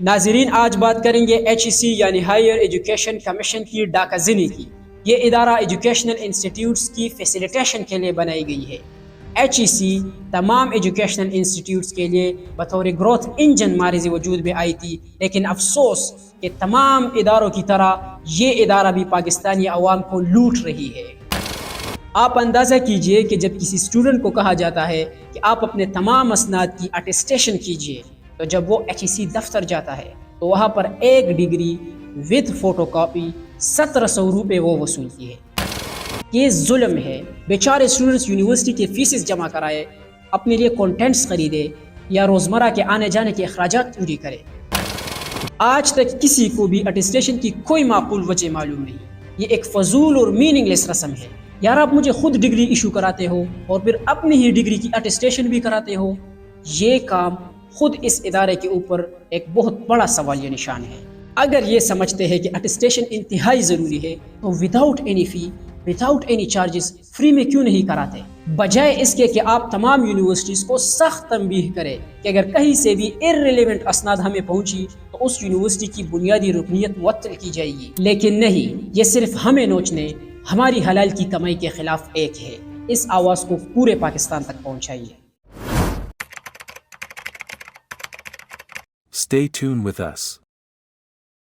ناظرین، آج بات کریں گے HEC یعنی ہائر ایجوکیشن کمیشن کی ڈاکہ زنی کی۔ یہ ادارہ ایجوکیشنل انسٹیٹیوٹس کی فیسیلیٹیشن کے لیے بنائی گئی ہے۔ HEC تمام ایجوکیشنل انسٹیٹیوٹس کے لیے بطور گروتھ انجن مارز وجود میں آئی تھی، لیکن افسوس کہ تمام اداروں کی طرح یہ ادارہ بھی پاکستانی عوام کو لوٹ رہی ہے۔ آپ اندازہ کیجئے کہ جب کسی اسٹوڈنٹ کو کہا جاتا ہے کہ آپ اپنے تمام اسناد کی اٹیسٹیشن کیجئے، تو جب وہ HEC دفتر جاتا ہے تو وہاں پر ایک ڈگری وتھ فوٹو کاپی 1700 روپے وہ وصولتی ہے۔ یہ ظلم ہے۔ بیچارے اسٹوڈنٹس یونیورسٹی کے فیسز جمع کرائے، اپنے لیے کانٹینٹس خریدے یا روزمرہ کے آنے جانے کے اخراجات پوری کرے۔ آج تک کسی کو بھی اٹیسٹیشن کی کوئی معقول وجہ معلوم نہیں۔ یہ ایک فضول اور میننگ لیس رسم ہے۔ یار، آپ مجھے خود ڈگری ایشو کراتے ہو اور پھر اپنی ہی ڈگری کی اٹیسٹیشن بھی کراتے ہو۔ یہ کام خود اس ادارے کے اوپر ایک بہت بڑا سوالیہ نشان ہے۔ اگر یہ سمجھتے ہیں کہ اٹیسٹیشن انتہائی ضروری ہے تو وداؤٹ اینی فی، وداؤٹ اینی چارجز فری میں کیوں نہیں کراتے؟ بجائے اس کے کہ آپ تمام یونیورسٹیز کو سخت تنبیہ کریں کہ اگر کہیں سے بھی ارریلیونٹ اسناد ہمیں پہنچی تو اس یونیورسٹی کی بنیادی رکنیت معطل کی جائے گی، لیکن نہیں، یہ صرف ہمیں نوچنے، ہماری حلال کی کمائی کے خلاف ایک ہے۔ اس آواز کو پورے پاکستان تک پہنچائیے۔ Stay tuned with us.